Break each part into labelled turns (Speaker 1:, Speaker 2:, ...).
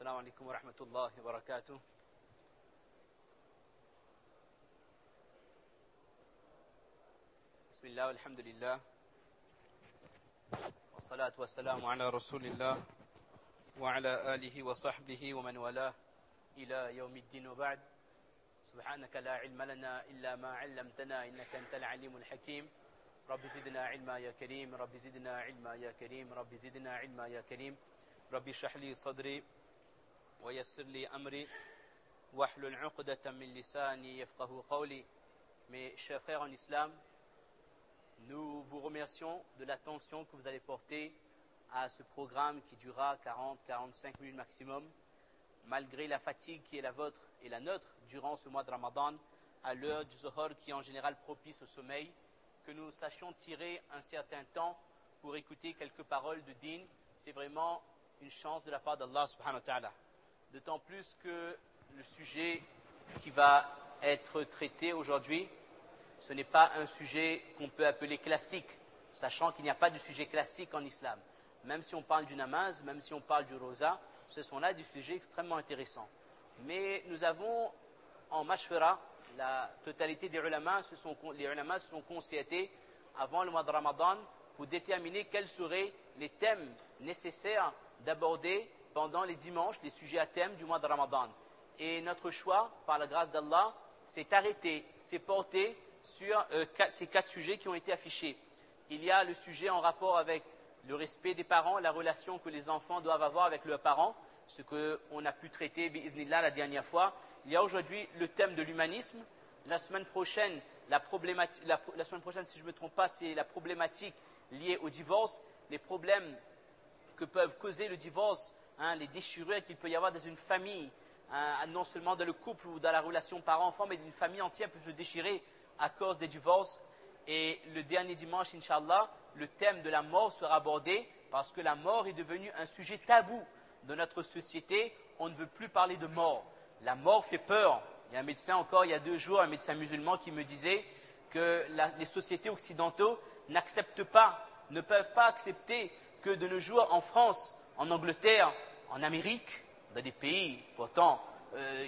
Speaker 1: السلام عليكم ورحمة الله وبركاته. بسم الله والحمد لله والصلاة والسلام على رسول الله وعلى آله وصحبه ومن والاه إلى يوم الدين وبعد. سبحانك لا علم لنا إلا ما علمتنا إنك أنت العليم الحكيم. رب زدنا علما يا كريم، رب زدنا علما يا كريم، رب زدنا علما يا كريم. رب اشرح لي صدري ويسر لي أمري واحلل عقدة من لساني يفقهوا قولي. Mes chers frères en islam, nous vous remercions de l'attention que vous allez porter à ce programme qui durera 40-45 minutes maximum, malgré la fatigue qui est la vôtre et la nôtre durant ce mois de Ramadan, à l'heure du Zuhur qui est en général propice au sommeil, que nous sachions tirer un certain temps pour écouter quelques paroles de din. C'est vraiment une chance de la part d'Allah subhanahu wa ta'ala. D'autant plus que le sujet qui va être traité aujourd'hui, ce n'est pas un sujet qu'on peut appeler classique, sachant qu'il n'y a pas de sujet classique en islam. Même si on parle du namaz, même si on parle du roza, ce sont là des sujets extrêmement intéressants. Mais nous avons en mashwara, la totalité des ulama, les ulama se sont concertés avant le mois de Ramadan pour déterminer quels seraient les thèmes nécessaires d'aborder pendant les dimanches, les sujets à thème du mois de Ramadan. Et notre choix, par la grâce d'Allah, s'est arrêté, s'est porté sur ces 4 sujets qui ont été affichés. Il y a le sujet en rapport avec le respect des parents, la relation que les enfants doivent avoir avec leurs parents, ce qu'on a pu traiter bi'idhnillah la dernière fois. Il y a aujourd'hui le thème de l'humanisme. La semaine prochaine, si je ne me trompe pas, c'est la problématique liée au divorce, les problèmes que peuvent causer le divorce, les déchirures qu'il peut y avoir dans une famille, non seulement dans le couple ou dans la relation parent-enfant, mais d'une famille entière peut se déchirer à cause des divorces. Et le dernier dimanche, Inch'Allah, le thème de la mort sera abordé parce que la mort est devenue un sujet tabou dans notre société. On ne veut plus parler de mort. La mort fait peur. Il y a un médecin encore, il y a 2 jours, un médecin musulman qui me disait que les sociétés occidentaux n'acceptent pas, ne peuvent pas accepter que de nos jours en France, en Angleterre, en Amérique, dans des pays pourtant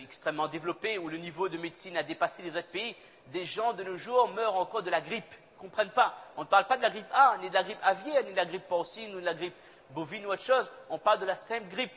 Speaker 1: extrêmement développés où le niveau de médecine a dépassé les autres pays, des gens de nos jours meurent encore de la grippe. Ils ne comprennent pas. On ne parle pas de la grippe A, ni de la grippe aviaire, ni de la grippe porcine, ou de la grippe bovine ou autre chose. On parle de la simple grippe.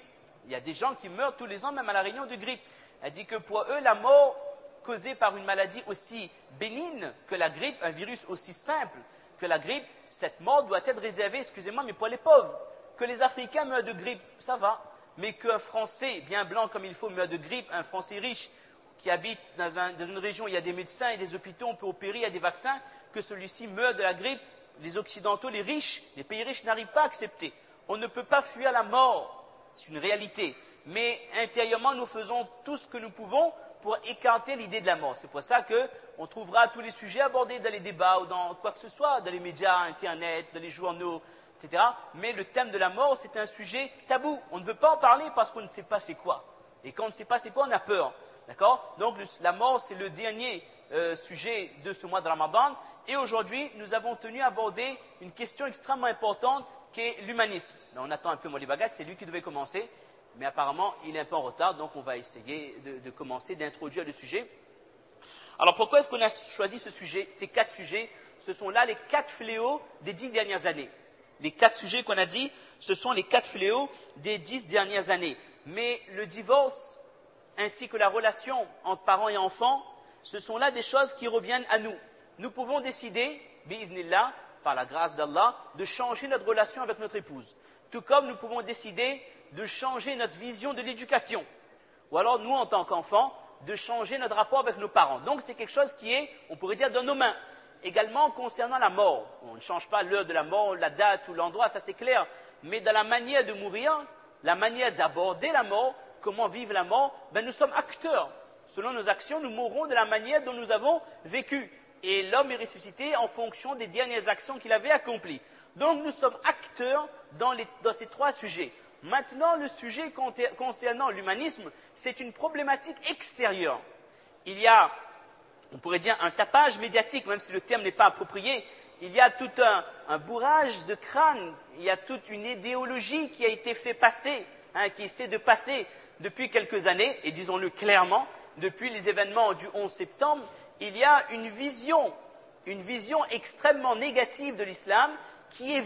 Speaker 1: Il y a des gens qui meurent tous les ans, même à la Réunion, de grippe. Elle dit que pour eux, la mort causée par une maladie aussi bénigne que la grippe, un virus aussi simple que la grippe, cette mort doit être réservée, excusez-moi, mais pour les pauvres. Que les Africains meurent de grippe, ça va. Mais qu'un Français bien blanc comme il faut meurt de grippe, un Français riche qui habite dans une région où il y a des médecins et des hôpitaux, on peut opérer, il y a des vaccins, que celui-ci meurt de la grippe, les Occidentaux, les riches, les pays riches n'arrivent pas à accepter. On ne peut pas fuir la mort, c'est une réalité. Mais intérieurement, nous faisons tout ce que nous pouvons pour écarter l'idée de la mort. C'est pour ça qu'on trouvera tous les sujets abordés dans les débats ou dans quoi que ce soit, dans les médias, Internet, dans les journaux, etc. Mais le thème de la mort, c'est un sujet tabou. On ne veut pas en parler parce qu'on ne sait pas c'est quoi. Et quand on ne sait pas c'est quoi, on a peur. D'accord? Donc la mort, c'est le dernier sujet de ce mois de Ramadan. Et aujourd'hui, nous avons tenu à aborder une question extrêmement importante qui est l'humanisme. On attend un peu Molly Bagat, c'est lui qui devait commencer. Mais apparemment, il est un peu en retard, donc on va essayer de commencer, d'introduire le sujet. Alors pourquoi est-ce qu'on a choisi ce sujet, ces 4 sujets? Ce sont là les 4 fléaux des 10 dernières années. Les 4 sujets qu'on a dit, ce sont les 4 fléaux des 10 dernières années. Mais le divorce, ainsi que la relation entre parents et enfants, ce sont là des choses qui reviennent à nous. Nous pouvons décider, bi'idhnillah, par la grâce d'Allah, de changer notre relation avec notre épouse. Tout comme nous pouvons décider de changer notre vision de l'éducation. Ou alors, nous, en tant qu'enfants, de changer notre rapport avec nos parents. Donc, c'est quelque chose qui est, on pourrait dire, dans nos mains. Également, concernant la mort. On ne change pas l'heure de la mort, la date ou l'endroit, ça c'est clair. Mais dans la manière de mourir, la manière d'aborder la mort, comment vivre la mort, nous sommes acteurs. Selon nos actions, nous mourrons de la manière dont nous avons vécu. Et l'homme est ressuscité en fonction des dernières actions qu'il avait accomplies. Donc, nous sommes acteurs dans ces 3 sujets. Maintenant, le sujet concernant l'humanisme, c'est une problématique extérieure. Il y a, on pourrait dire, un tapage médiatique, même si le terme n'est pas approprié. Il y a tout un bourrage de crâne, il y a toute une idéologie qui a été fait passer, qui essaie de passer depuis quelques années, et disons-le clairement, depuis les événements du 11 septembre, il y a une vision extrêmement négative de l'islam qui est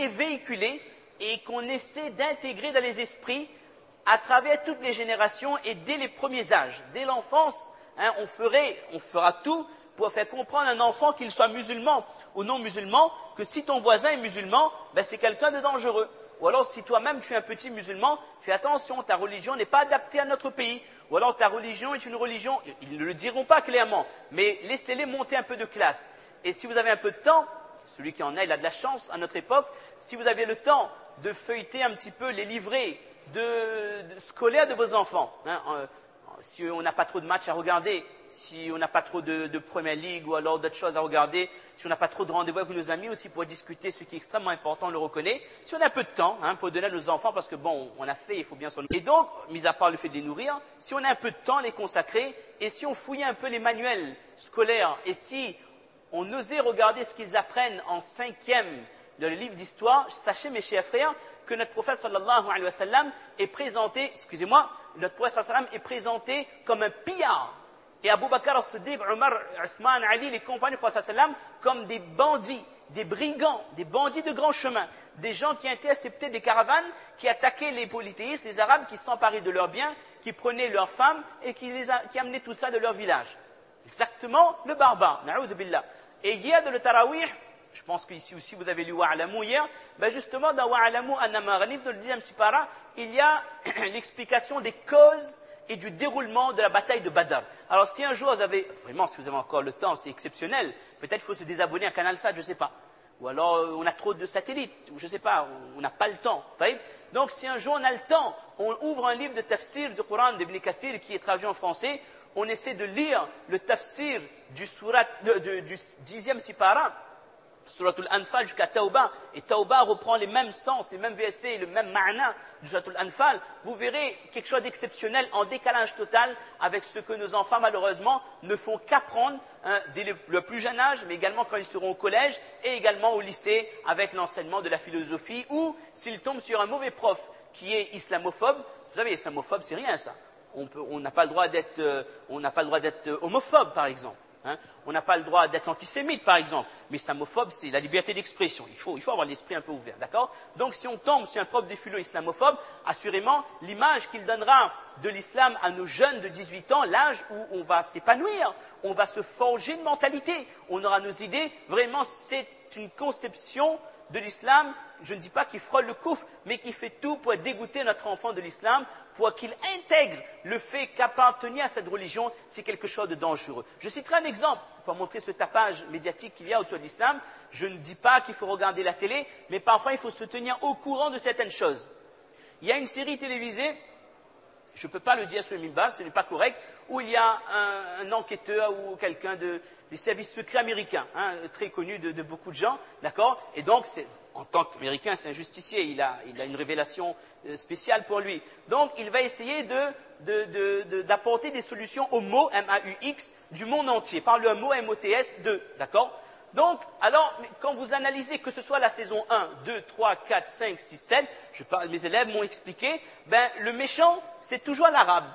Speaker 1: véhiculée et qu'on essaie d'intégrer dans les esprits à travers toutes les générations et dès les premiers âges. Dès l'enfance, on fera tout pour faire comprendre à un enfant, qu'il soit musulman ou non musulman, que si ton voisin est musulman, c'est quelqu'un de dangereux. Ou alors si toi-même tu es un petit musulman, fais attention, ta religion n'est pas adaptée à notre pays. Ou alors ta religion est une religion, ils ne le diront pas clairement, mais laissez-les monter un peu de classe. Et si vous avez un peu de temps, celui qui en a, il a de la chance à notre époque, si vous avez le temps de feuilleter un petit peu les livrets scolaires de vos enfants, si on n'a pas trop de matchs à regarder, si on n'a pas trop de Premier League ou alors d'autres choses à regarder, si on n'a pas trop de rendez-vous avec nos amis aussi pour discuter, ce qui est extrêmement important, on le reconnaît, si on a un peu de temps pour donner à nos enfants, parce que bon, on a fait, il faut bien s'en occuper. Et donc, mis à part le fait de les nourrir, si on a un peu de temps à les consacrer, et si on fouillait un peu les manuels scolaires, et si on osait regarder ce qu'ils apprennent en 5e dans le livre d'histoire, sachez mes chers frères, que notre prophète sallallahu alayhi wa sallam est présenté, notre prophète sallallahu alayhi wa sallam est présenté comme un pillard. Et Abu Bakr as-Siddiq, Omar, Othman, Ali, les compagnons du prophète sallallahu alayhi wa sallam, comme des bandits, des brigands, des bandits de grand chemin, des gens qui interceptaient des caravanes, qui attaquaient les polythéistes, les Arabes, qui s'emparaient de leurs biens, qui prenaient leurs femmes et qui amenaient tout ça de leur village. Exactement le barbare, na'oudhu billah. Et hier, dans le Tarawih, je pense qu'ici aussi vous avez lu Wa'alamu hier, justement dans Wa'alamu annama ghanimtum, dans le 10e sipara, il y a l'explication des causes et du déroulement de la bataille de Badr. Alors si un jour vous avez, vraiment si vous avez encore le temps, c'est exceptionnel, peut-être il faut se désabonner à Canal Sat, je ne sais pas. Ou alors on a trop de satellites, je ne sais pas, on n'a pas le temps. Donc si un jour on a le temps, on ouvre un livre de tafsir du Coran d'Ibn Kathir qui est traduit en français, on essaie de lire le tafsir du 10e sipara, Surat al-Anfal jusqu'à Tawbah, et Tawbah reprend les mêmes sens, les mêmes versets, le même ma'na du Surat al-Anfal, vous verrez quelque chose d'exceptionnel, en décalage total avec ce que nos enfants malheureusement ne font qu'apprendre dès le plus jeune âge, mais également quand ils seront au collège et également au lycée avec l'enseignement de la philosophie, ou s'ils tombent sur un mauvais prof qui est islamophobe. Vous savez, islamophobe c'est rien ça. On n'a pas le droit d'être homophobe par exemple. On n'a pas le droit d'être antisémite, par exemple. Mais islamophobe, c'est la liberté d'expression. Il faut avoir l'esprit un peu ouvert, d'accord? Donc, si on tombe sur un prof de philo islamophobe, assurément, l'image qu'il donnera de l'islam à nos jeunes de 18 ans, l'âge où on va s'épanouir, on va se forger une mentalité, on aura nos idées. Vraiment, c'est une conception de l'islam, je ne dis pas qu'il frôle le coufre, mais qui fait tout pour dégoûter notre enfant de l'islam, pour qu'il intègre le fait qu'appartenir à cette religion, c'est quelque chose de dangereux. Je citerai un exemple pour montrer ce tapage médiatique qu'il y a autour de l'islam. Je ne dis pas qu'il faut regarder la télé, mais parfois il faut se tenir au courant de certaines choses. Il y a une série télévisée, je ne peux pas le dire sur le minbar, ce n'est pas correct, où il y a un enquêteur ou quelqu'un du service secret américain, très connu de beaucoup de gens, d'accord? Et donc, en tant qu'Américain, c'est un justicier, il a une révélation spéciale pour lui. Donc, il va essayer d'apporter des solutions aux mots, M-A-U-X, du monde entier, par le mot M-O-T-S, 2, d'accord? Donc, alors, quand vous analysez que ce soit la saison 1, 2, 3, 4, 5, 6, 7, mes élèves m'ont expliqué, le méchant, c'est toujours l'arabe.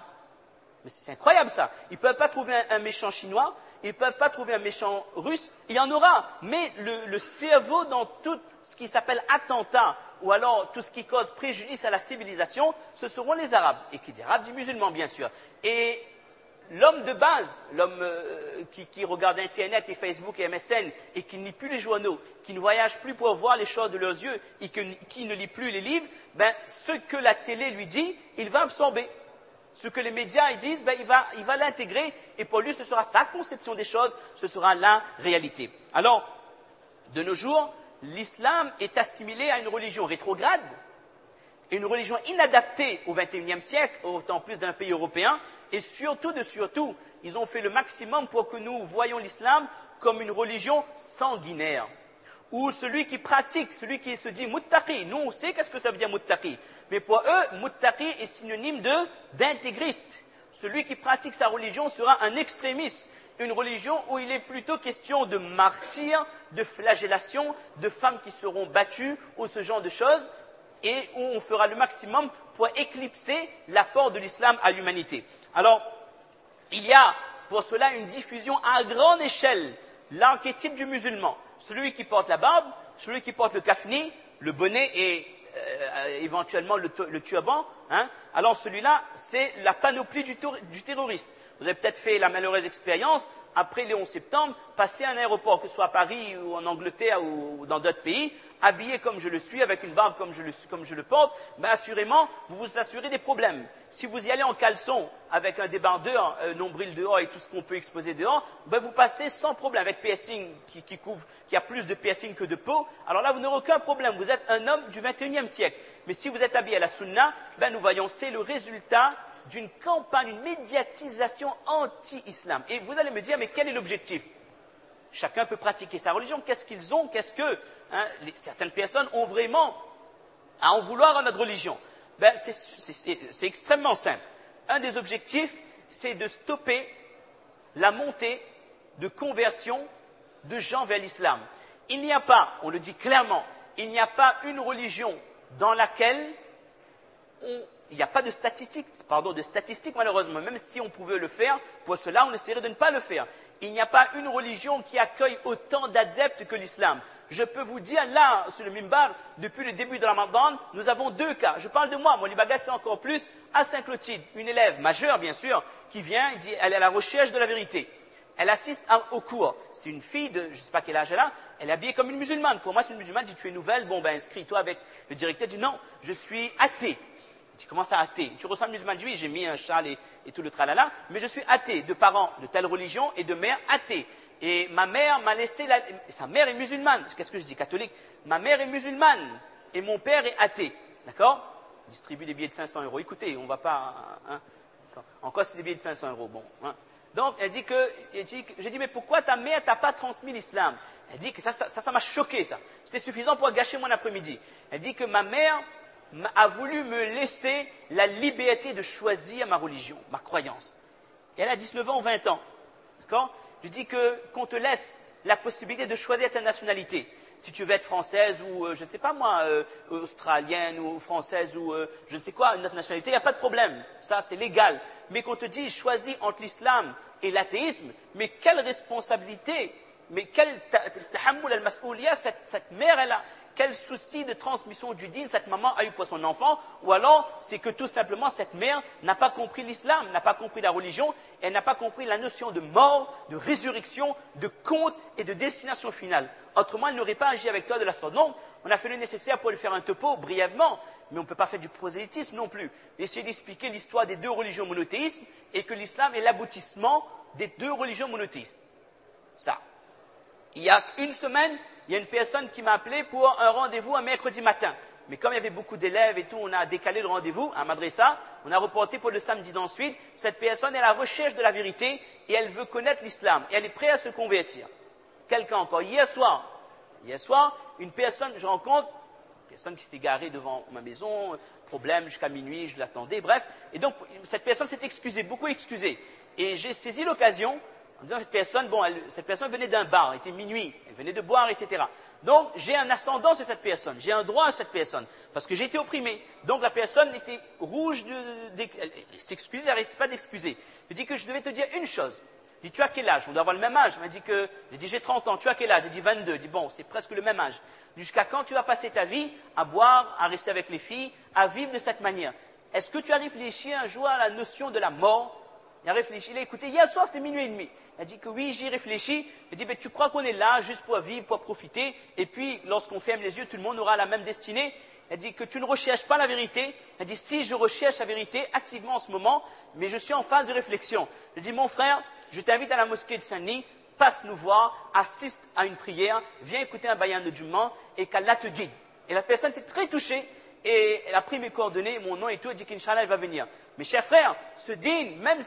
Speaker 1: Mais c'est incroyable ça. Ils ne peuvent pas trouver un méchant chinois, ils ne peuvent pas trouver un méchant russe, il y en aura. Mais le cerveau dans tout ce qui s'appelle attentat, ou alors tout ce qui cause préjudice à la civilisation, ce seront les arabes. Et qui dit arabe dit musulman, bien sûr. Et l'homme de base, l'homme qui regarde Internet et Facebook et MSN et qui ne lit plus les journaux, qui ne voyage plus pour voir les choses de leurs yeux et qui ne lit plus les livres, ce que la télé lui dit, il va absorber. Ce que les médias ils disent, il va l'intégrer et pour lui ce sera sa conception des choses, ce sera la réalité. Alors, de nos jours, l'islam est assimilé à une religion rétrograde, une religion inadaptée au XXIe siècle, autant plus d'un pays européen, et surtout, ils ont fait le maximum pour que nous voyions l'islam comme une religion sanguinaire. Ou celui qui pratique, celui qui se dit muttaqi, nous on sait qu'est-ce que ça veut dire muttaqi, mais pour eux, muttaqi est synonyme d'intégriste. Celui qui pratique sa religion sera un extrémiste, une religion où il est plutôt question de martyrs, de flagellation, de femmes qui seront battues, ou ce genre de choses, et où on fera le maximum pour éclipser l'apport de l'islam à l'humanité. Alors, il y a pour cela une diffusion à grande échelle, l'archétype du musulman. Celui qui porte la barbe, celui qui porte le kafni, le bonnet et éventuellement le turban. Hein. Alors celui-là, c'est la panoplie du terroriste. Vous avez peut-être fait la malheureuse expérience, après le 11 septembre, passer à un aéroport, que ce soit à Paris ou en Angleterre ou dans d'autres pays, habillé comme je le suis, avec une barbe comme je le porte, ben assurément, vous vous assurez des problèmes. Si vous y allez en caleçon, avec un débardeur, nombril dehors et tout ce qu'on peut exposer dehors, ben vous passez sans problème, avec piercing qui a plus de piercing que de peau. Alors là, vous n'aurez aucun problème. Vous êtes un homme du 21e siècle. Mais si vous êtes habillé à la sunna, ben nous voyons, c'est le résultat d'une campagne, une médiatisation anti-islam. Et vous allez me dire, mais quel est l'objectif? Chacun peut pratiquer sa religion. Qu'est-ce qu'ils ont? Qu'est-ce que certaines personnes ont vraiment à en vouloir à notre religion? Ben, c'est extrêmement simple. Un des objectifs, c'est de stopper la montée de conversion de gens vers l'islam. Il n'y a pas, on le dit clairement, il n'y a pas une religion dans laquelle il n'y a pas de statistiques malheureusement, même si on pouvait le faire, pour cela on essaierait de ne pas le faire. Il n'y a pas une religion qui accueille autant d'adeptes que l'islam. Je peux vous dire là, sur le mimbar, depuis le début de Ramadan, nous avons 2 cas. Je parle de moi, mon Libagat c'est encore plus, à Saint-Clotilde, une élève majeure bien sûr, qui vient, dit, elle est à la recherche de la vérité. Elle assiste au cours. C'est une fille de, je ne sais pas quel âge elle est habillée comme une musulmane. Pour moi c'est une musulmane, dit tu es nouvelle, bon ben inscris-toi avec le directeur, dit non, je suis athée. Tu commences à athée. Tu ressembles à une musulmane, oui, j'ai mis un châle et tout le tralala, mais je suis athée, de parents de telle religion et de mère athée. Et ma mère m'a laissé sa mère est musulmane. Qu'est-ce que je dis, catholique? Ma mère est musulmane et mon père est athée. D'accord? On distribue des billets de 500 €. Écoutez, on va pas, hein, encore c'est des billets de 500 €. Bon, hein. Donc, j'ai dit, mais pourquoi ta mère t'a pas transmis l'islam? Elle dit que ça m'a choqué, ça. C'était suffisant pour gâcher mon après-midi. Elle dit que ma mère a voulu me laisser la liberté de choisir ma religion, ma croyance. Et elle a 19 ans ou 20 ans. D'accord? Je dis qu'on te laisse la possibilité de choisir ta nationalité. Si tu veux être française ou, je ne sais pas moi, australienne ou française ou je ne sais quoi, une autre nationalité, il n'y a pas de problème. Ça, c'est légal. Mais qu'on te dise choisis entre l'islam et l'athéisme, mais quelle responsabilité, mais quel tahammul al-mas'ouliya cette mère elle a. Quel souci de transmission du dîn cette maman a eu pour son enfant, ou alors c'est que tout simplement cette mère n'a pas compris l'islam, n'a pas compris la religion, elle n'a pas compris la notion de mort, de résurrection, de compte et de destination finale. Autrement, elle n'aurait pas agi avec toi de la sorte. Donc, on a fait le nécessaire pour lui faire un topo brièvement, mais on ne peut pas faire du prosélytisme non plus. Essayer d'expliquer l'histoire des 2 religions monothéistes et que l'islam est l'aboutissement des 2 religions monothéistes. Ça. Il y a une semaine, il y a une personne qui m'a appelé pour un rendez-vous un mercredi matin. Mais comme il y avait beaucoup d'élèves et tout, on a décalé le rendez-vous à Madressa, on a reporté pour le samedi d'ensuite. Cette personne est à la recherche de la vérité et elle veut connaître l'islam. Et elle est prête à se convertir. Quelqu'un encore. Hier soir, une personne, je rencontre, une personne qui s'était garée devant ma maison, problème jusqu'à minuit, je l'attendais, bref. Et donc, cette personne s'est excusée, beaucoup excusée. Et j'ai saisi l'occasion en disant cette personne venait d'un bar, il était minuit, elle venait de boire, etc. Donc, j'ai un ascendant sur cette personne, j'ai un droit à cette personne, parce que j'ai été opprimé. Donc, la personne était rouge, elle s'excusait, elle n'arrêtait pas d'excuser. Je dis que je devais te dire une chose. Je dis, tu as quel âge? On doit avoir le même âge. Elle m'a dit j'ai dit, j'ai 30 ans, tu as quel âge? J'ai dit, 22. Je dis, bon, c'est presque le même âge. Jusqu'à quand tu vas passer ta vie à boire, à rester avec les filles, à vivre de cette manière? Est-ce que tu as réfléchi un jour à la notion de la mort? Il a réfléchi, il a écouté, hier soir c'était minuit et demi. Il a dit que oui, j'y réfléchis. Il dit, mais tu crois qu'on est là juste pour vivre, pour profiter, et puis lorsqu'on ferme les yeux, tout le monde aura la même destinée? Il a dit que tu ne recherches pas la vérité. Il a dit, si je recherche la vérité activement en ce moment, mais je suis en phase de réflexion. Il a dit, mon frère, je t'invite à la mosquée de Saint-Denis, passe nous voir, assiste à une prière, viens écouter un bayan de Jum'ah, et qu'Allah te guide. Et la personne était très touchée, et elle a pris mes coordonnées, mon nom et tout, et dit qu'Inch'Allah, elle va venir. Mes chers frères, ce dîn, même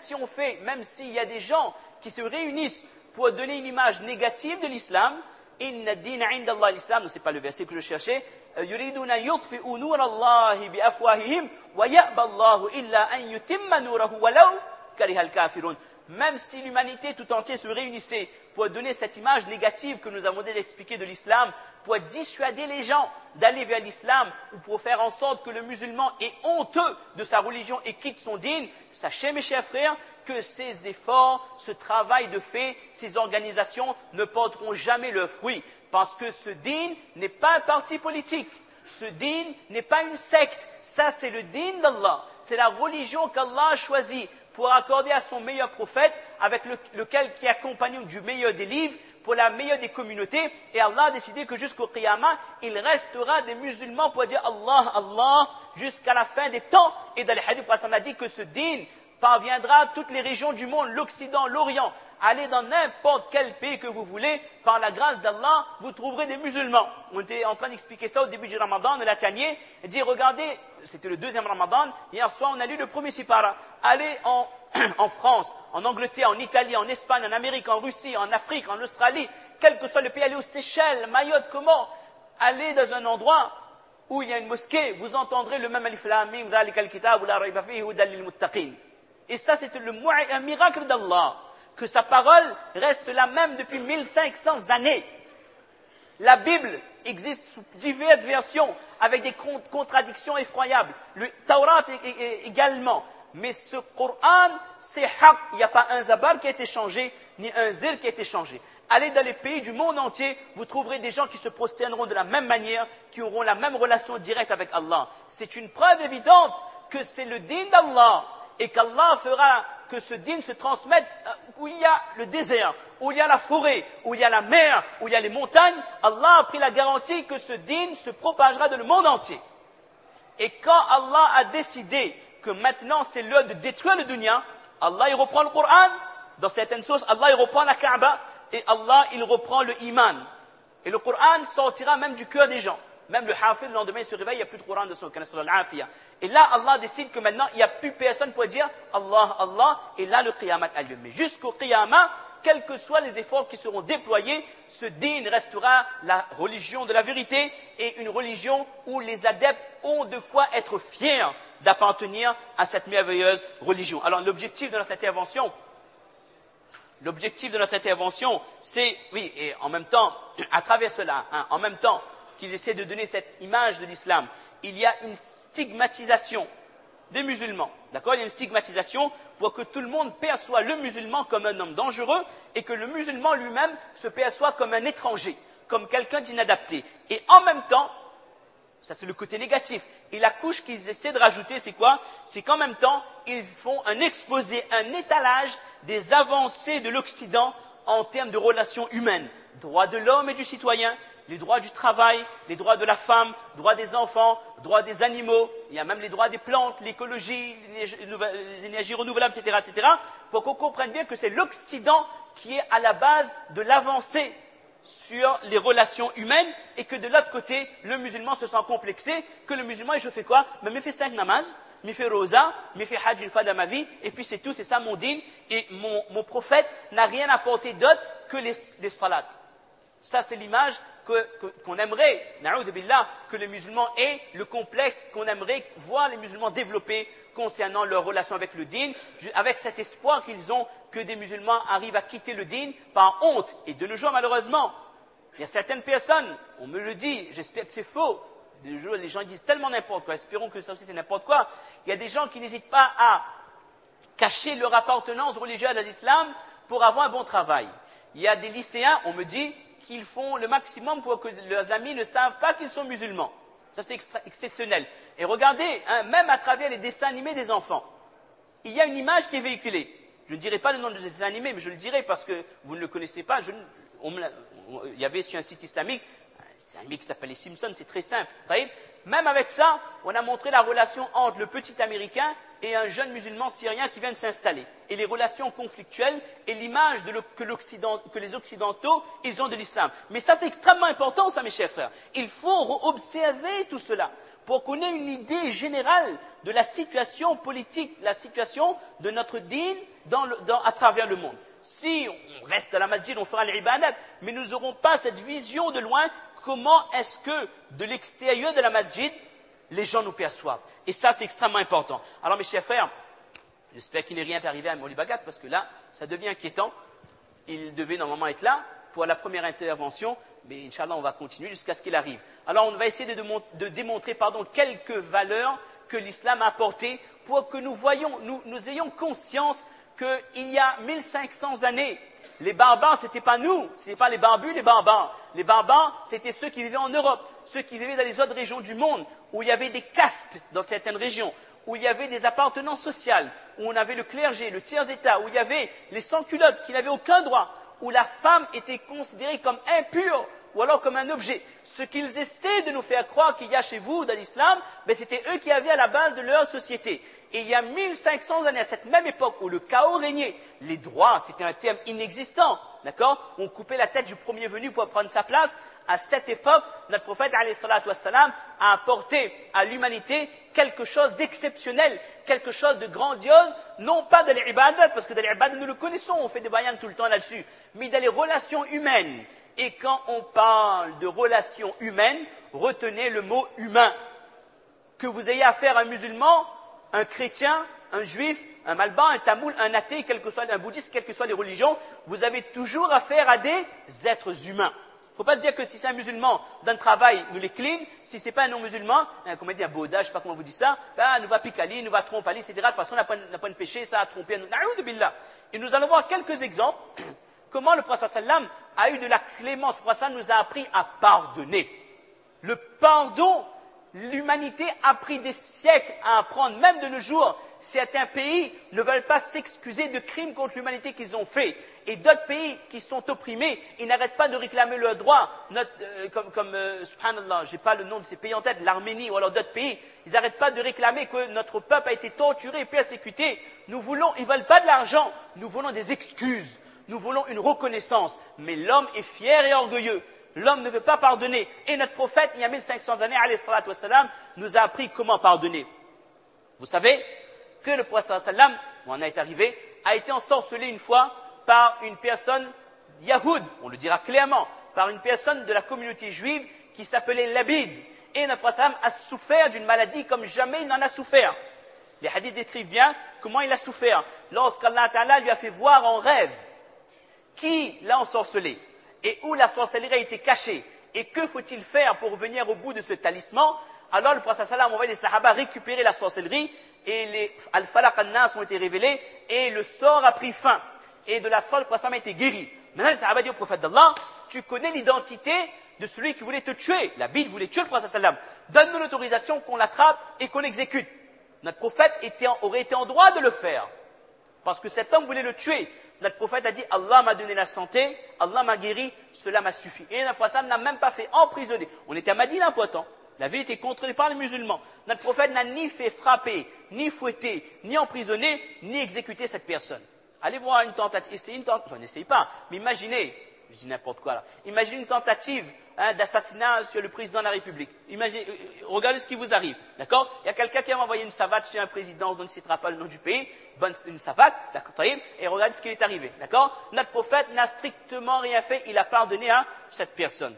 Speaker 1: s'il y a des gens qui se réunissent pour donner une image négative de l'islam, inna ad-din 'inda Allah l'islam, ce n'est pas le verset que je cherchais, yuriduna yutfi'u nur Allah bi afwahihim wa ya'ba Allah illa an yutimma nurahu walau kariha al-kafirun. même si l'humanité tout entière se réunissait pour donner cette image négative que nous avons déjà expliquée de l'islam, pour dissuader les gens d'aller vers l'islam ou pour faire en sorte que le musulman est honteux de sa religion et quitte son dîn, sachez mes chers frères que ces efforts, ce travail de fait, ces organisations ne porteront jamais leurs fruits parce que ce dîn n'est pas un parti politique. Ce dîn n'est pas une secte, ça c'est le dîn d'Allah, c'est la religion qu'Allah a choisie pour accorder à son meilleur prophète, avec lequel qui accompagne du meilleur des livres, pour la meilleure des communautés, et Allah a décidé que jusqu'au Qiyamah, il restera des musulmans pour dire Allah, Allah, jusqu'à la fin des temps, et dans les hadiths, on a dit que ce dîn parviendra à toutes les régions du monde, l'Occident, l'Orient. Allez dans n'importe quel pays que vous voulez, par la grâce d'Allah, vous trouverez des musulmans. On était en train d'expliquer ça au début du Ramadan, on l'a tanier, et dit, regardez, c'était le deuxième Ramadan, hier soir on a lu le premier Sipara. Allez en France, en Angleterre, en Italie, en Espagne, en Amérique, en Russie, en Afrique, en Australie, quel que soit le pays, allez aux Seychelles, Mayotte, comment? Allez dans un endroit où il y a une mosquée, vous entendrez le même alif lam mim, dhalika al-kitab, la rayba fihi hudan lil muttaqin. Et ça, c'est un miracle d'Allah, que sa parole reste la même depuis 1500 années. La Bible existe sous diverses versions, avec des contradictions effroyables. Le Taurat également. Mais ce Coran, c'est haq. Il n'y a pas un zabar qui a été changé, ni un zir qui a été changé. Allez dans les pays du monde entier, vous trouverez des gens qui se prosterneront de la même manière, qui auront la même relation directe avec Allah. C'est une preuve évidente que c'est le din d'Allah, et qu'Allah fera que ce dîn se transmette où il y a le désert, où il y a la forêt, où il y a la mer, où il y a les montagnes. Allah a pris la garantie que ce dîn se propagera dans le monde entier. Et quand Allah a décidé que maintenant c'est l'heure de détruire le dunya, Allah il reprend le Coran, dans certaines sources, Allah il reprend la Kaaba, et Allah il reprend le iman. Et le Coran sortira même du cœur des gens. Même le hafid, le lendemain, il se réveille, il n'y a plus de Coran de son canal. Et là, Allah décide que maintenant, il n'y a plus personne pour dire Allah, Allah, et là, le Qiyamah a lieu. Mais jusqu'au Qiyamah, quels que soient les efforts qui seront déployés, ce dîn restera la religion de la vérité et une religion où les adeptes ont de quoi être fiers d'appartenir à cette merveilleuse religion. Alors, l'objectif de notre intervention, c'est, oui, et en même temps, à travers cela, en même temps, qu'ils essaient de donner cette image de l'islam, il y a une stigmatisation des musulmans. D'accord? Il y a une stigmatisation pour que tout le monde perçoit le musulman comme un homme dangereux et que le musulman lui-même se perçoit comme un étranger, comme quelqu'un d'inadapté. Et en même temps, ça c'est le côté négatif. Et la couche qu'ils essaient de rajouter, c'est quoi? C'est qu'en même temps, ils font un exposé, un étalage des avancées de l'Occident en termes de relations humaines. Droits de l'homme et du citoyen, les droits du travail, les droits de la femme, droits des enfants, droits des animaux, il y a même les droits des plantes, l'écologie, les énergies renouvelables, etc., etc., pour qu'on comprenne bien que c'est l'Occident qui est à la base de l'avancée sur les relations humaines et que de l'autre côté, le musulman se sent complexé, que le musulman, il fait quoi? Mais il fait 5 namazes, il fait rosa, il fait hajj une fois dans ma vie, et puis c'est tout, c'est ça mon dîn, et mon prophète n'a rien apporté d'autre que les salats. Ça, c'est l'image qu'on aimerait, na'oudhu billah, que les musulmans aient, le complexe qu'on aimerait voir les musulmans développer concernant leur relation avec le dîn, avec cet espoir qu'ils ont que des musulmans arrivent à quitter le dîn par honte. Et de nos jours, malheureusement, il y a certaines personnes, on me le dit, j'espère que c'est faux, de nos jours, les gens disent tellement n'importe quoi, espérons que ça aussi c'est n'importe quoi. Il y a des gens qui n'hésitent pas à cacher leur appartenance religieuse à l'islam pour avoir un bon travail. Il y a des lycéens, on me dit, qu'ils font le maximum pour que leurs amis ne savent pas qu'ils sont musulmans. Ça, c'est exceptionnel. Et regardez, même à travers les dessins animés des enfants, il y a une image qui est véhiculée. Je ne dirai pas le nom de dessin animé, mais je le dirai parce que vous ne le connaissez pas. Il y avait sur un site islamique, un animé qui s'appelle Les Simpsons, c'est très simple. Même avec ça, on a montré la relation entre le petit Américain et un jeune musulman syrien qui vient de s'installer. Et les relations conflictuelles et l'image que les Occidentaux, ils ont de l'islam. Mais ça, c'est extrêmement important, ça, mes chers frères. Il faut observer tout cela pour qu'on ait une idée générale de la situation politique, la situation de notre dîn à travers le monde. Si on reste à la masjid, on fera l'ibadat, mais nous n'aurons pas cette vision de loin. Comment est-ce que, de l'extérieur de la masjid, les gens nous perçoivent? Et ça, c'est extrêmement important. Alors, mes chers frères, J'espère qu'il n'est rien arrivé à Mouli Bagat, parce que là, ça devient inquiétant. Il devait normalement être là pour la première intervention, mais Inch'Allah, on va continuer jusqu'à ce qu'il arrive. Alors, on va essayer de démontrer quelques valeurs que l'islam a apportées pour que nous ayons conscience qu'il y a 1500 années, les barbares, ce n'était pas nous, ce n'était pas les barbus, les barbares. Les barbares, c'était ceux qui vivaient en Europe, ceux qui vivaient dans les autres régions du monde, où il y avait des castes dans certaines régions, où il y avait des appartenances sociales, où on avait le clergé, le tiers-état, où il y avait les sans-culottes qui n'avaient aucun droit, où la femme était considérée comme impure, ou alors comme un objet. Ce qu'ils essaient de nous faire croire qu'il y a chez vous dans l'islam, c'était eux qui avaient à la base de leur société. Et il y a 1500 années, à cette même époque où le chaos régnait, les droits, c'était un terme inexistant, d'accord? On coupait la tête du premier venu pour prendre sa place. À cette époque, notre prophète, alayhi salatu wassalam, a apporté à l'humanité quelque chose d'exceptionnel, quelque chose de grandiose, non pas dans les ibadat, parce que dans les ibadat, nous le connaissons, on fait des bayans tout le temps là-dessus, mais dans les relations humaines. Et quand on parle de relations humaines, retenez le mot humain. Que vous ayez affaire à un musulman, un chrétien, un juif, un malban, un tamoul, un athée, un bouddhiste, quelles que soient les religions, vous avez toujours affaire à des êtres humains. Il ne faut pas se dire que si c'est un musulman dans le travail, nous les clean, si ce n'est pas un non-musulman, comme on dit un bouddha, je ne sais pas comment vous dites ça, nous va picali, nous va tromper, etc. De toute façon, on n'a pas de péché, ça a trompé. Na'oudou billah. Et nous allons voir quelques exemples, comment le prophète sallam a eu de la clémence. Le prophète nous a appris à pardonner. Le pardon, l'humanité a pris des siècles à apprendre, même de nos jours. Certains pays ne veulent pas s'excuser de crimes contre l'humanité qu'ils ont faits. Et d'autres pays qui sont opprimés, ils n'arrêtent pas de réclamer leurs droits. Subhanallah, je n'ai pas le nom de ces pays en tête, l'Arménie ou alors d'autres pays, ils n'arrêtent pas de réclamer que notre peuple a été torturé et persécuté. Ils ne veulent pas de l'argent, nous voulons des excuses, nous voulons une reconnaissance. Mais l'homme est fier et orgueilleux. L'homme ne veut pas pardonner. Et notre prophète, il y a 1500 années, alayhi salatu wassalam, nous a appris comment pardonner. Vous savez que le prophète sallam, où on est arrivé, a été ensorcelé une fois par une personne yahoud, on le dira clairement, par une personne de la communauté juive qui s'appelait Labid. Et notre prophète sallam a souffert d'une maladie comme jamais il n'en a souffert. Les hadiths décrivent bien comment il a souffert. Lorsqu'Allah Ta'ala lui a fait voir en rêve qui l'a ensorcelé et où la sorcellerie a été cachée, et que faut-il faire pour venir au bout de ce talisman? Alors le prophète sallam a envoyé les sahaba récupérer la sorcellerie, et les al-falaq al-nas ont été révélés, et le sort a pris fin. Et de la sorte, le prophète sallam a été guéri. Maintenant, les sahaba dit au prophète d'Allah, tu connais l'identité de celui qui voulait te tuer. La Bible voulait tuer le prophète sallam. Donne-nous l'autorisation qu'on l'attrape et qu'on l'exécute. Notre prophète aurait été en droit de le faire. Parce que cet homme voulait le tuer. Notre prophète a dit, Allah m'a donné la santé, Allah m'a guéri, cela m'a suffi. Et notre prophète n'a même pas fait emprisonner. On était à Madina un temps. La ville était contrôlée par les musulmans. Notre prophète n'a ni fait frapper, ni fouetter, ni emprisonner, ni exécuter cette personne. Allez voir une tentative, essayez une tentative, enfin n'essayez pas, mais imaginez, je dis n'importe quoi là, imaginez une tentative d'assassinat sur le président de la République. Imaginez, regardez ce qui vous arrive, d'accord? Il y a quelqu'un qui a envoyé une savate chez un président dont on ne citera pas le nom du pays, une savate, d'accord, et regardez ce qui est arrivé, d'accord? Notre prophète n'a strictement rien fait, il a pardonné à cette personne.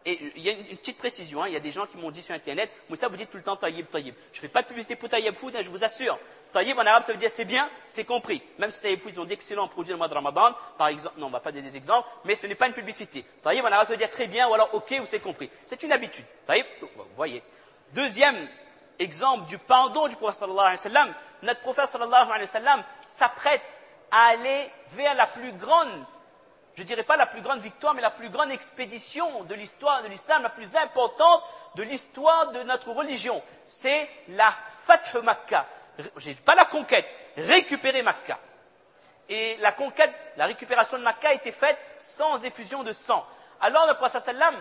Speaker 1: Et il y a une petite précision, il y a des gens qui m'ont dit sur Internet, Moussa, vous dites tout le temps taïb, taïb. Je ne fais pas de publicité pour taïb food, je vous assure. Taïb en arabe, ça veut dire c'est bien, c'est compris. Même si taïb food, ils ont d'excellents produits dans le mois de Ramadan, par exemple, non, on ne va pas donner des exemples, mais ce n'est pas une publicité. Taïb en arabe, ça veut dire très bien, ou alors ok, ou c'est compris. C'est une habitude. Taïb, vous voyez. Deuxième exemple du pardon du prophète sallallahu alayhi wa sallam, notre prophète sallallahu alayhi wa sallam s'apprête à aller vers la plus grande, je ne dirais pas la plus grande victoire, mais la plus grande expédition de l'histoire de l'islam, la plus importante de l'histoire de notre religion. C'est la Fath Makkah. Pas la conquête, récupérer Makkah. Et la conquête, la récupération de Makkah a été faite sans effusion de sang. Alors le prophète sallam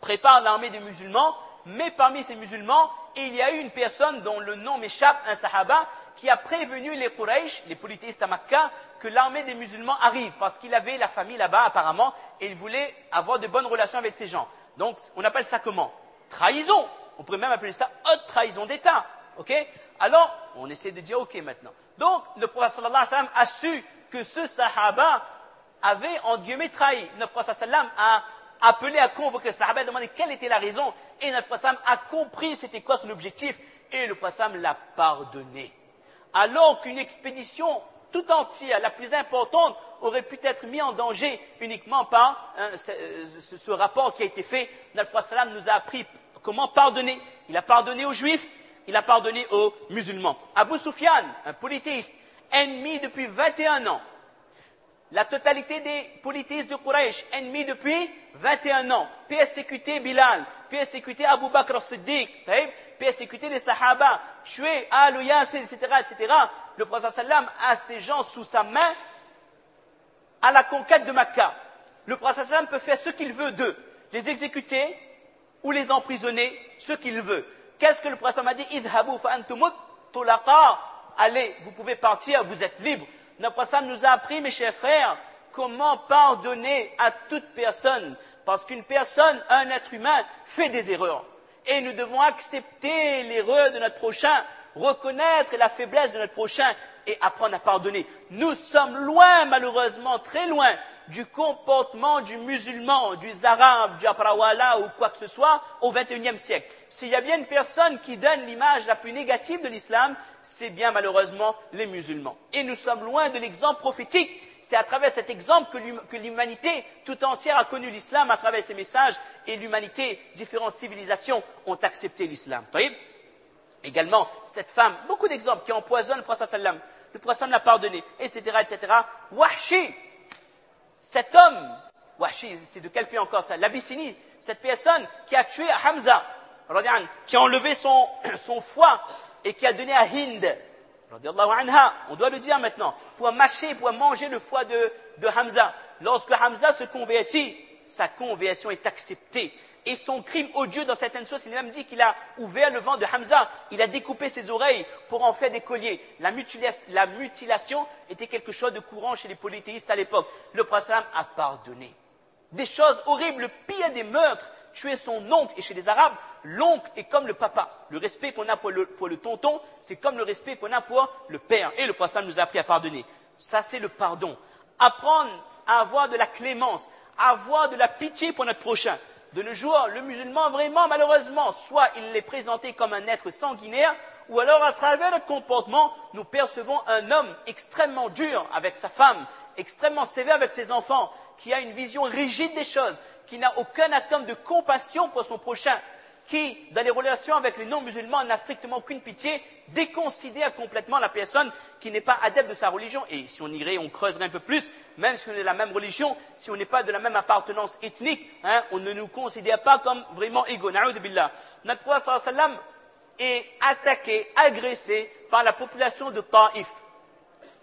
Speaker 1: prépare l'armée des musulmans, mais parmi ces musulmans, il y a eu une personne dont le nom m'échappe, un sahaba, qui a prévenu les Quraysh, les polythéistes à Makkah, que l'armée des musulmans arrive, parce qu'il avait la famille là-bas apparemment, et il voulait avoir de bonnes relations avec ces gens. Donc, on appelle ça comment? Trahison. On pourrait même appeler ça haute trahison d'État. Ok? Alors, on essaie de dire ok maintenant. Donc, le prophète sallallahu alayhi wa sallam a su que ce sahaba avait, entre guillemets, trahi. Le prophète sallallahu alayhi wa sallam a appelé à convoquer le sahaba, a demandé quelle était la raison, et le prophète sallallahu alayhi wa sallam a compris c'était quoi son objectif, et le prophète sallallahu alayhi wa sallam l'a pardonné. alors qu'une expédition tout entière, la plus importante, aurait pu être mise en danger uniquement par ce rapport qui a été fait. Notre prophète sallam nous a appris comment pardonner. Il a pardonné aux Juifs, il a pardonné aux musulmans. Abu Sufyan, un polythéiste, ennemi depuis 21 ans. La totalité des polythéistes de Quraysh, ennemis depuis 21 ans. Persécuté Bilal, persécuté Abu Bakr as-Siddiq, persécuté les Sahaba, tué Al Yasir, etc. Le prophète sallam a ces gens sous sa main à la conquête de Makkah. Le prophète sallam peut faire ce qu'il veut d'eux, les exécuter ou les emprisonner, ce qu'il veut. Qu'est-ce que le prophète sallam a dit? Idhabu fa antumut tulaqa. Allez, vous pouvez partir, vous êtes libres. Notre prophète nous a appris, mes chers frères, comment pardonner à toute personne. Parce qu'une personne, un être humain, fait des erreurs. Et nous devons accepter l'erreur de notre prochain, reconnaître la faiblesse de notre prochain et apprendre à pardonner. Nous sommes loin, malheureusement, très loin du comportement du musulman, du arabe, du aprawala ou quoi que ce soit au XXIe siècle. S'il y a bien une personne qui donne l'image la plus négative de l'islam, c'est bien malheureusement les musulmans. Et nous sommes loin de l'exemple prophétique. C'est à travers cet exemple que l'humanité tout entière a connu l'islam, à travers ses messages, et l'humanité, différentes civilisations ont accepté l'islam. Également, cette femme, beaucoup d'exemples qui empoisonnent le prophète sallam. Le prophète l'a pardonné, etc., etc. Wahshi, cet homme, Wahshi, c'est de quel pays encore ça? L'Abyssinie, cette personne qui a tué Hamza, qui a enlevé son foie et qui a donné à Hind, on doit le dire maintenant, pour mâcher, pour manger le foie de Hamza. Lorsque Hamza se convertit, sa conversion est acceptée. Et son crime odieux dans certaines choses, il a même dit qu'il a ouvert le ventre de Hamza, il a découpé ses oreilles pour en faire des colliers. La mutilation était quelque chose de courant chez les polythéistes à l'époque. Le prophète a pardonné. Des choses horribles, le pire des meurtres, tuer son oncle. Et chez les Arabes, l'oncle est comme le papa. Le respect qu'on a pour le tonton, c'est comme le respect qu'on a pour le père. Et le prophète nous a appris à pardonner. Ça, c'est le pardon. Apprendre à avoir de la clémence, à avoir de la pitié pour notre prochain. De nos jours, le musulman, vraiment, malheureusement, soit il l'est présenté comme un être sanguinaire, ou alors à travers notre comportement, nous percevons un homme extrêmement dur avec sa femme, extrêmement sévère avec ses enfants, qui a une vision rigide des choses, qui n'a aucun atome de compassion pour son prochain, qui, dans les relations avec les non-musulmans, n'a strictement aucune pitié, déconsidère complètement la personne qui n'est pas adepte de sa religion. Et si on irait, on creuserait un peu plus, même si on est de la même religion, si on n'est pas de la même appartenance ethnique, on ne nous considère pas comme vraiment égaux. Na'oudhu billah. Notre prophète sallallahu alayhi wa sallam est attaqué, agressé par la population de Taïf.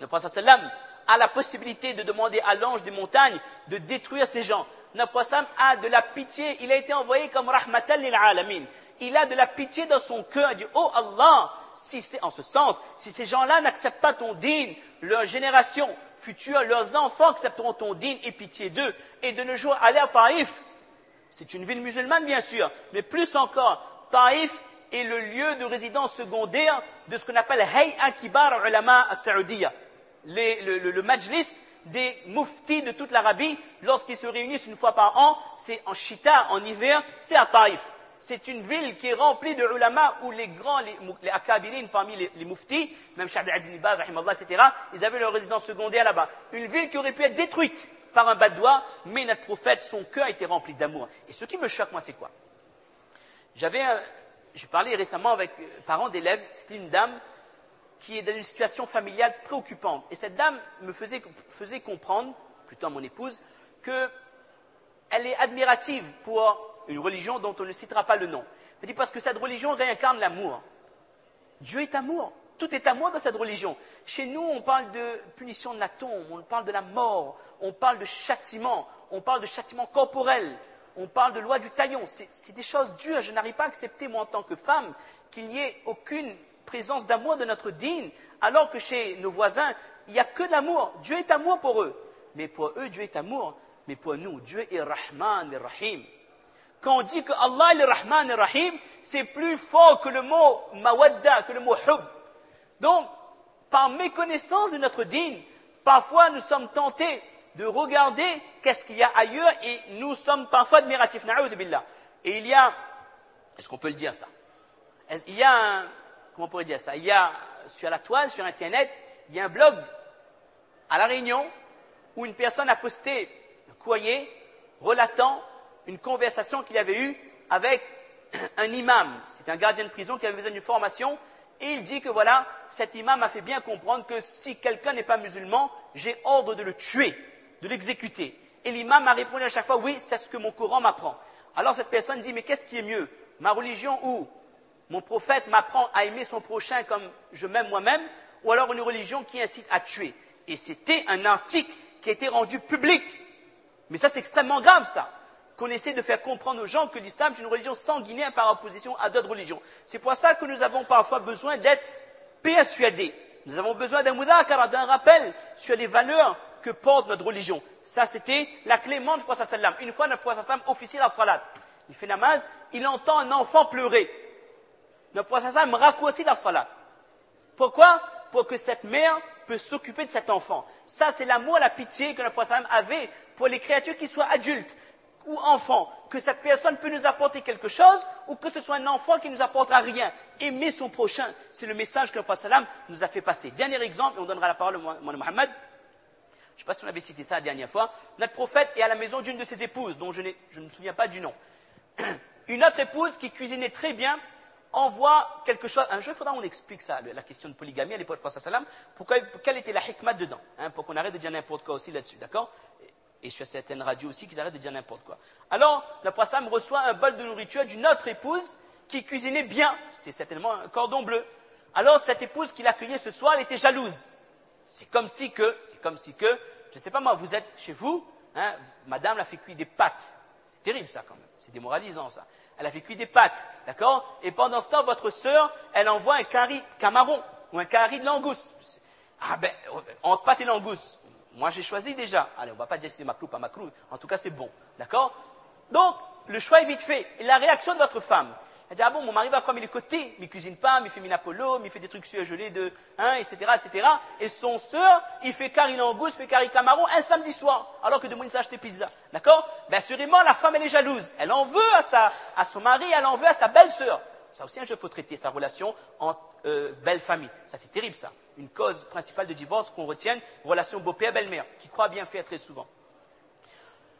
Speaker 1: Le prophète sallallahu alayhi wa sallam a la possibilité de demander à l'ange des montagnes de détruire ces gens. Notre prophète a de la pitié, il a été envoyé comme rahmatan lil alamin. Il a de la pitié dans son cœur, il dit, oh Allah, si c'est en ce sens, si ces gens-là n'acceptent pas ton dîn, leur génération future, leurs enfants accepteront ton dîn et pitié d'eux. Et de nos jours, aller à Taïf, c'est une ville musulmane bien sûr, mais plus encore, Taïf est le lieu de résidence secondaire de ce qu'on appelle Hay'a Kibar Ulama as-Saoudiya. Le majlis des muftis de toute l'Arabie, lorsqu'ils se réunissent une fois par an, c'est en Chita, en hiver, c'est à Taïf. C'est une ville qui est remplie de ulama où les grands, les akabirines parmi les muftis, même Cheikh Abdel Aziz Ibn Baz, rahimallah, etc., ils avaient leur résidence secondaire là-bas. Une ville qui aurait pu être détruite par un badoua, mais notre prophète, son cœur était rempli d'amour. Et ce qui me choque, moi, c'est quoi? J'ai parlé récemment avec parents d'élèves, c'était une dame qui est dans une situation familiale préoccupante. Et cette dame me faisait comprendre, plutôt à mon épouse, qu'elle est admirative pour une religion dont on ne citera pas le nom. Elle dit parce que cette religion réincarne l'amour. Dieu est amour. Tout est amour dans cette religion. Chez nous, on parle de punition de la tombe, on parle de la mort, on parle de châtiment corporel, on parle de loi du talion. C'est des choses dures. Je n'arrive pas à accepter, moi, en tant que femme, qu'il n'y ait aucune présence d'amour de notre dîn, alors que chez nos voisins, il n'y a que de l'amour. Dieu est amour pour eux. Mais pour eux, Dieu est amour. Mais pour nous, Dieu est Rahman et Rahim. Quand on dit que Allah est Rahman et Rahim, c'est plus fort que le mot mawadda, que le mot hub. Donc, par méconnaissance de notre dîn, parfois nous sommes tentés de regarder qu'est-ce qu'il y a ailleurs et nous sommes parfois admiratifs. Na'oudhu billah. Et il y a, est-ce qu'on peut le dire ça? Il y a comment on pourrait dire ça? Il y a sur la toile, sur Internet, il y a un blog à La Réunion où une personne a posté un courrier relatant une conversation qu'il avait eue avec un imam. C'est un gardien de prison qui avait besoin d'une formation. Et il dit que voilà, cet imam m'a fait bien comprendre que si quelqu'un n'est pas musulman, j'ai ordre de le tuer, de l'exécuter. Et l'imam m'a répondu à chaque fois, oui, c'est ce que mon Coran m'apprend. Alors cette personne dit, mais qu'est-ce qui est mieux? Ma religion ou mon prophète m'apprend à aimer son prochain comme je m'aime moi-même, ou alors une religion qui incite à tuer? Et c'était un article qui a été rendu public. Mais ça, c'est extrêmement grave, ça. Qu'on essaie de faire comprendre aux gens que l'islam est une religion sanguinaire par opposition à d'autres religions. C'est pour ça que nous avons parfois besoin d'être persuadés. Nous avons besoin d'un mudhakara, d'un rappel sur les valeurs que porte notre religion. Ça, c'était la clémence du prophète sallam. Une fois, notre prophète sallam officie la salat. Il fait namaz, il entend un enfant pleurer. Notre prophète sallam raccourcit la salat. Pourquoi? Pour que cette mère puisse s'occuper de cet enfant. Ça, c'est l'amour, la pitié que notre prophète sallam avait pour les créatures qui soient adultes ou enfants, que cette personne peut nous apporter quelque chose ou que ce soit un enfant qui ne nous apportera rien. Aimer son prochain, c'est le message que le prophète sallam nous a fait passer. Dernier exemple, et on donnera la parole à Mohammed. Je ne sais pas si on avait cité ça la dernière fois. Notre prophète est à la maison d'une de ses épouses, dont je ne me souviens pas du nom. Une autre épouse qui cuisinait très bien envoie quelque chose. Un jour, il faudra qu'on explique ça, la question de polygamie à l'époque du prophète sallam. Quelle était la hikmat dedans, pour qu'on arrête de dire n'importe quoi aussi là-dessus, d'accord? Et sur certaines radios aussi, qu'ils arrêtent de dire n'importe quoi. Alors, le prophète sallam reçoit un bol de nourriture d'une autre épouse qui cuisinait bien. C'était certainement un cordon bleu. Alors, cette épouse qui l'accueillait ce soir, elle était jalouse. C'est comme si que, je ne sais pas moi, vous êtes chez vous, madame l'a fait cuire des pâtes. C'est terrible ça quand même, c'est démoralisant ça. Elle a fait cuire des pâtes, d'accord? Et pendant ce temps, votre sœur, elle envoie un curry camaron ou un curry de langouste. Ah ben, entre pâtes et langouste. Moi, j'ai choisi déjà. Allez, on ne va pas dire si c'est maclou, pas maclou. En tout cas, c'est bon. D'accord? Donc, le choix est vite fait. Et la réaction de votre femme, elle dit, ah bon, mon mari va comme il est coté, mais il cuisine pas, mais il fait minapolo, mais il fait des trucs surgelés de, etc., etc. Et son sœur, il fait curry langouste, fait curry camaron un samedi soir, alors que de Moïse a acheté pizza. D'accord? Ben, assurément, la femme, elle est jalouse. Elle en veut à son mari, elle en veut à sa belle-sœur. Ça aussi, un jour, il faut traiter sa relation entre belle famille. Ça, c'est terrible, ça. Une cause principale de divorce qu'on retienne, relation beau-père-belle-mère, qui croit bien faire très souvent.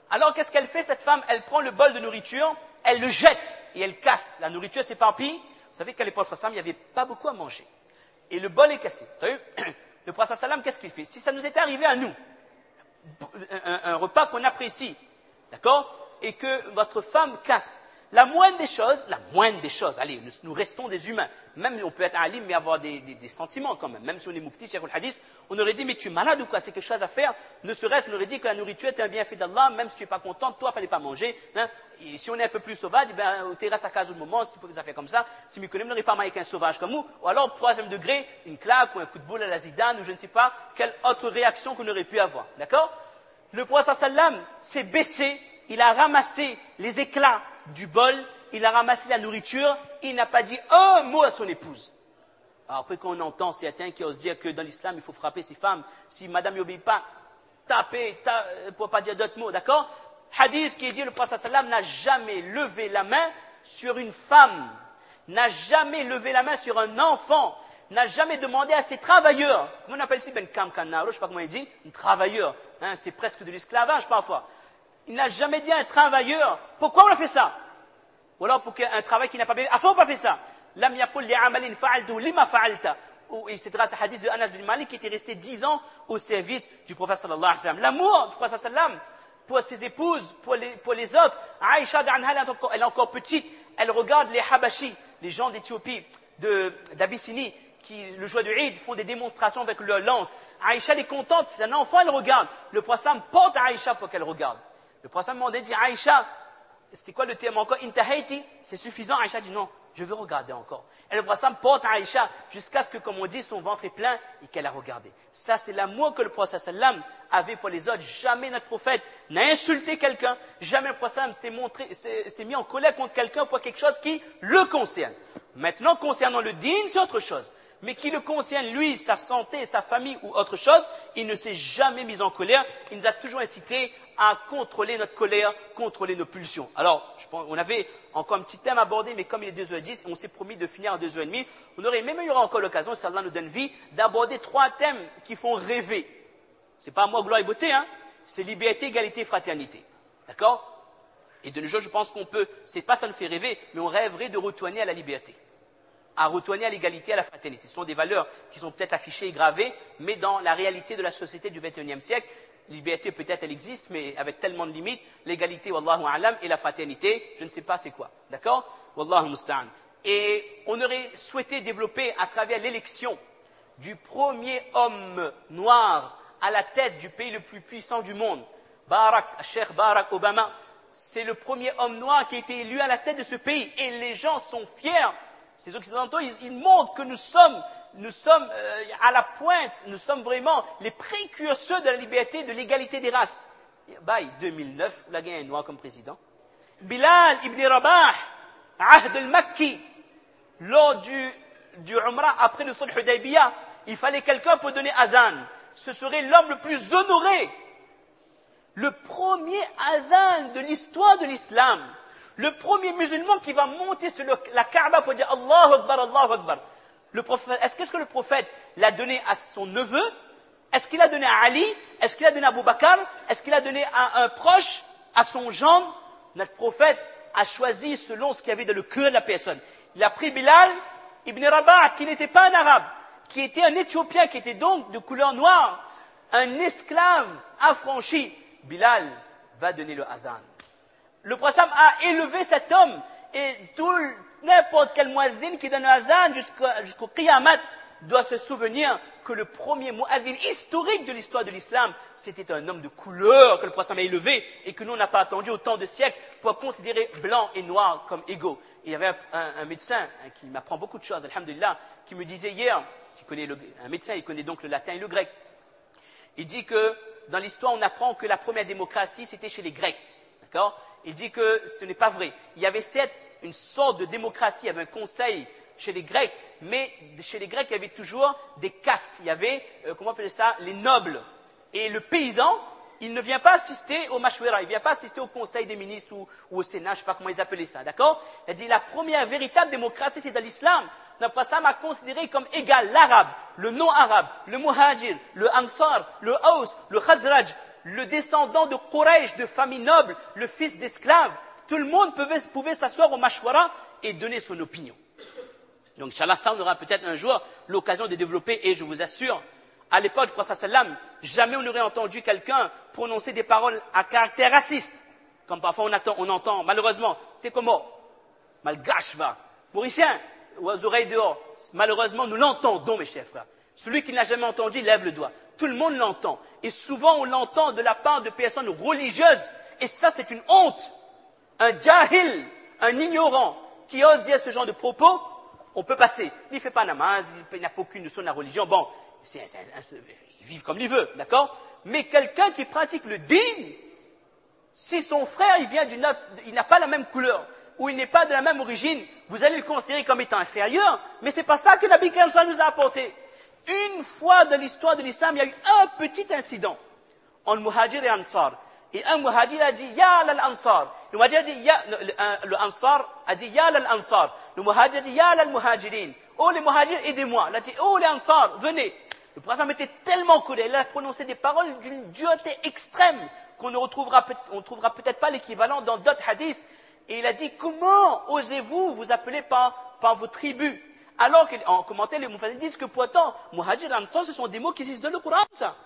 Speaker 1: Alors, qu'est-ce qu'elle fait, cette femme? Elle prend le bol de nourriture, elle le jette et elle casse. La nourriture s'éparpille. Vous savez qu'à l'époque, il n'y avait pas beaucoup à manger. Et le bol est cassé. Vous avez vu? Le prophète sallam, qu'est-ce qu'il fait? Si ça nous était arrivé à nous, un repas qu'on apprécie, d'accord? Et que votre femme casse, la moindre des choses, allez, nous restons des humains. Même on peut être alim mais avoir des sentiments quand même. Même si on est mufti, cheikh al-hadith, on aurait dit, mais tu es malade ou quoi? C'est quelque chose à faire. Ne serait-ce, on aurait dit que la nourriture était un bienfait d'Allah, même si tu n'es pas content, toi, il ne fallait pas manger. Et si on est un peu plus sauvage, ben, on terrasse à casa au moment, si tu peux des affaires comme ça, si Mikonem n'aurait pas marié qu'un sauvage comme nous, ou alors, troisième degré, une claque ou un coup de boule à la zidane, ou je ne sais pas, quelle autre réaction qu'on aurait pu avoir. D'accord? Le prophète sallam s'est baissé, il a ramassé les éclats du bol, il a ramassé la nourriture, il n'a pas dit un mot à son épouse. Alors après quand on entend certains qui osent dire que dans l'islam il faut frapper ses femmes, si madame n'obéit pas, taper, pour pas dire d'autres mots, d'accord? Hadith qui est dit, le prophète sallam n'a jamais levé la main sur une femme, n'a jamais levé la main sur un enfant, n'a jamais demandé à ses travailleurs, comment on appelle ici ben kamkanaro, je ne sais pas comment il dit, un travailleur, c'est presque de l'esclavage parfois. Il n'a jamais dit à un travailleur, pourquoi on a fait ça? Ou alors pour un travail qui n'a pas payé, ah, faut pas fait ça? Lam yakul li amalin fa'altu lima fa'alta. Etc. C'est le hadith de Anas bin Malik qui était resté 10 ans au service du prophète sallallahu alayhi wa sallam. L'amour du prophète sallallahu alayhi wa sallam pour ses épouses, pour les autres. Aïcha, elle est encore petite, elle regarde les Habashis, les gens d'Éthiopie, d'Abyssinie, qui, le jour du Eid, font des démonstrations avec leur lance. Aïcha, elle est contente, c'est un enfant, elle regarde. Le prophète sallallahu alayhi wa sallam porte Aïcha pour qu'elle regarde. Le prophète demandait, dit Aïcha, c'était quoi le terme encore? Intahaiti, c'est suffisant. Aïcha dit non, je veux regarder encore. Et le prophète porte Aïcha jusqu'à ce que, comme on dit, son ventre est plein et qu'elle a regardé. Ça, c'est l'amour que le prophète sallam avait pour les autres. Jamais notre prophète n'a insulté quelqu'un. Jamais le prophète s'est mis en colère contre quelqu'un pour quelque chose qui le concerne. Maintenant, concernant le dîn, c'est autre chose. mais qui le concerne, lui, sa santé, sa famille ou autre chose, il ne s'est jamais mis en colère. Il nous a toujours incité à contrôler notre colère, contrôler nos pulsions. Alors, on avait encore un petit thème abordé, mais comme il est 2h10, on s'est promis de finir en 2h30, il y aura encore l'occasion, si Allah nous donne vie, d'aborder 3 thèmes qui font rêver. C'est pas moi, gloire et beauté, hein. C'est liberté, égalité, fraternité. D'accord? Et de nos jours, je pense qu'on peut, c'est pas ça nous fait rêver, mais on rêverait de retourner à la liberté, à retourner à l'égalité, à la fraternité. Ce sont des valeurs qui sont peut-être affichées et gravées, mais dans la réalité de la société du XXIe siècle, liberté peut-être elle existe, mais avec tellement de limites, l'égalité, wallahu a'lam, et la fraternité, je ne sais pas c'est quoi. D'accord? Wallahu musta'an. Et on aurait souhaité développer à travers l'élection du premier homme noir à la tête du pays le plus puissant du monde, Cheikh Barack Obama, c'est le premier homme noir qui a été élu à la tête de ce pays. Et les gens sont fiers. Ces Occidentaux, ils montrent que nous sommes à la pointe, nous sommes vraiment les précurseurs de la liberté, de l'égalité des races. 2009, on a gagné un noir comme président. Bilal ibn Rabah, Ahd al-Makki, lors du Umrah, après le Sulh Hudaybiyah, il fallait quelqu'un pour donner adhan. Ce serait l'homme le plus honoré. Le premier adhan de l'histoire de l'islam. Le premier musulman qui va monter sur la Kaaba pour dire Allahu Akbar, Allahu Akbar. Est-ce que le prophète l'a donné à son neveu? Est-ce qu'il l'a donné à Ali? Est-ce qu'il l'a donné à Abu Bakr? Est-ce qu'il l'a donné à un proche? À son gendre? Notre prophète a choisi selon ce qu'il y avait dans le cœur de la personne. Il a pris Bilal ibn Rabah, qui n'était pas un arabe, qui était un Éthiopien, qui était donc de couleur noire, un esclave affranchi. Bilal va donner le adhan. Le prophète a élevé cet homme, et n'importe quel muazzin qui donne le adhan jusqu'au Qiyamat doit se souvenir que le premier muazzin historique de l'histoire de l'islam, c'était un homme de couleur que le prophète a élevé, et que nous, on n'a pas attendu autant de siècles pour considérer blanc et noir comme égaux. Et il y avait un médecin qui m'apprend beaucoup de choses, alhamdulillah, qui me disait hier, un médecin, il connaît donc le latin et le grec. Il dit que dans l'histoire, on apprend que la première démocratie, c'était chez les Grecs. D'accord? Il dit que ce n'est pas vrai. Il y avait certes une sorte de démocratie, il y avait un conseil chez les Grecs, mais chez les Grecs, il y avait toujours des castes. Il y avait, comment on appelle ça, les nobles. Et le paysan, il ne vient pas assister au mashwara, il ne vient pas assister au conseil des ministres ou au Sénat, je ne sais pas comment ils appelaient ça. D'accord? Il a dit la première véritable démocratie, c'est dans l'islam. Notre prophète a considéré comme égal l'arabe, le non-arabe, le muhajir, le ansar, le aus, le khazraj, le descendant de Quraysh, de famille noble, le fils d'esclave. Tout le monde pouvait s'asseoir au mashwara et donner son opinion. Donc, Inch'Allah, ça, on aura peut-être un jour l'occasion de développer, et je vous assure, à l'époque du prophète sallam, jamais on n'aurait entendu quelqu'un prononcer des paroles à caractère raciste. Comme parfois on entend, malheureusement, t'es comment? Malgache, va. Mauricien, aux oreilles dehors. Malheureusement, nous l'entendons, mes chers frères. Celui qui ne l'a jamais entendu, lève le doigt. Tout le monde l'entend. Et souvent, on l'entend de la part de personnes religieuses. Et ça, c'est une honte. Un jahil, un ignorant, qui ose dire ce genre de propos, on peut passer. Il ne fait pas namaz, il n'a pas aucune notion de la religion. Bon, il vit comme il veut, d'accord? Mais quelqu'un qui pratique le din, si son frère, il n'a pas la même couleur, ou il n'est pas de la même origine, vous allez le considérer comme étant inférieur, mais c'est pas ça que Nabi Karim nous a apporté. Une fois dans l'histoire de l'islam, il y a eu un petit incident entre Muhajir et Ansar. Et un Muhajir a dit, Ya lal-Ansar. Le Muhajir a dit, le Ansar a dit, Ya lal-Ansar. Le Muhajir a dit, Ya lal-Muhajirin. Oh les Muhajirs, aidez-moi. Il a dit, oh les Ansar, venez. Le prophète était tellement colère, il a prononcé des paroles d'une dureté extrême qu'on ne trouvera peut-être pas l'équivalent dans d'autres hadiths. Et il a dit, comment osez-vous vous appeler par vos tribus? Alors qu'en commentaire, les Mufassirs disent que pourtant, Muhajir et Ansar, ce sont des mots qui existent dans le Coran, ça.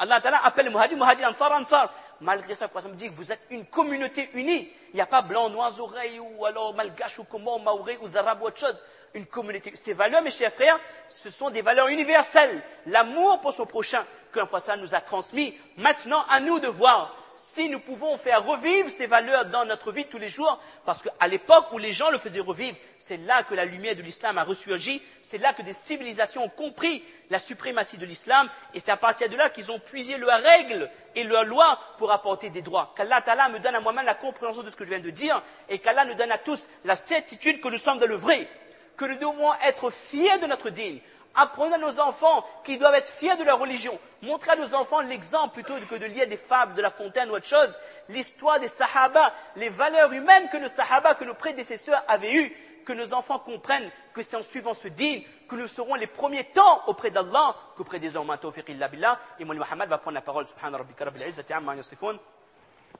Speaker 1: Allah Ta'ala appelle les Muhajir, Muhajir, Ansar, Ansar. Malgré ça, le prophète dit que vous êtes une communauté unie. Il n'y a pas blanc, noir, oreilles, ou alors malgache, ou comment, maoré, ou zarab, ou autre chose. Une communauté. Ces valeurs, mes chers frères, ce sont des valeurs universelles. L'amour pour son prochain que le prophète nous a transmis. Maintenant, à nous de voir si nous pouvons faire revivre ces valeurs dans notre vie de tous les jours, parce qu'à l'époque où les gens le faisaient revivre, c'est là que la lumière de l'islam a ressurgi, c'est là que des civilisations ont compris la suprématie de l'islam, et c'est à partir de là qu'ils ont puisé leurs règles et leurs lois pour apporter des droits. Qu'Allah Ta'ala me donne à moi-même la compréhension de ce que je viens de dire, et qu'Allah nous donne à tous la certitude que nous sommes dans le vrai, que nous devons être fiers de notre dîn, Apprenons à nos enfants qu'ils doivent être fiers de leur religion. Montrez à nos enfants l'exemple plutôt que de lire des fables de La Fontaine ou autre chose. L'histoire des Sahaba, les valeurs humaines que nos Sahaba, que nos prédécesseurs avaient eues. Que nos enfants comprennent que c'est en suivant ce dîn que nous serons les premiers temps auprès d'Allah qu'auprès des hommes. Tawfiq illa billah. Et Mouli Mohammed va prendre la parole. Subhana rabbika rabbil izzati amma yasifun.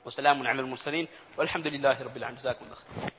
Speaker 1: Wa salamun ala al-mursalin. Walhamdulillahi rabbil alamin.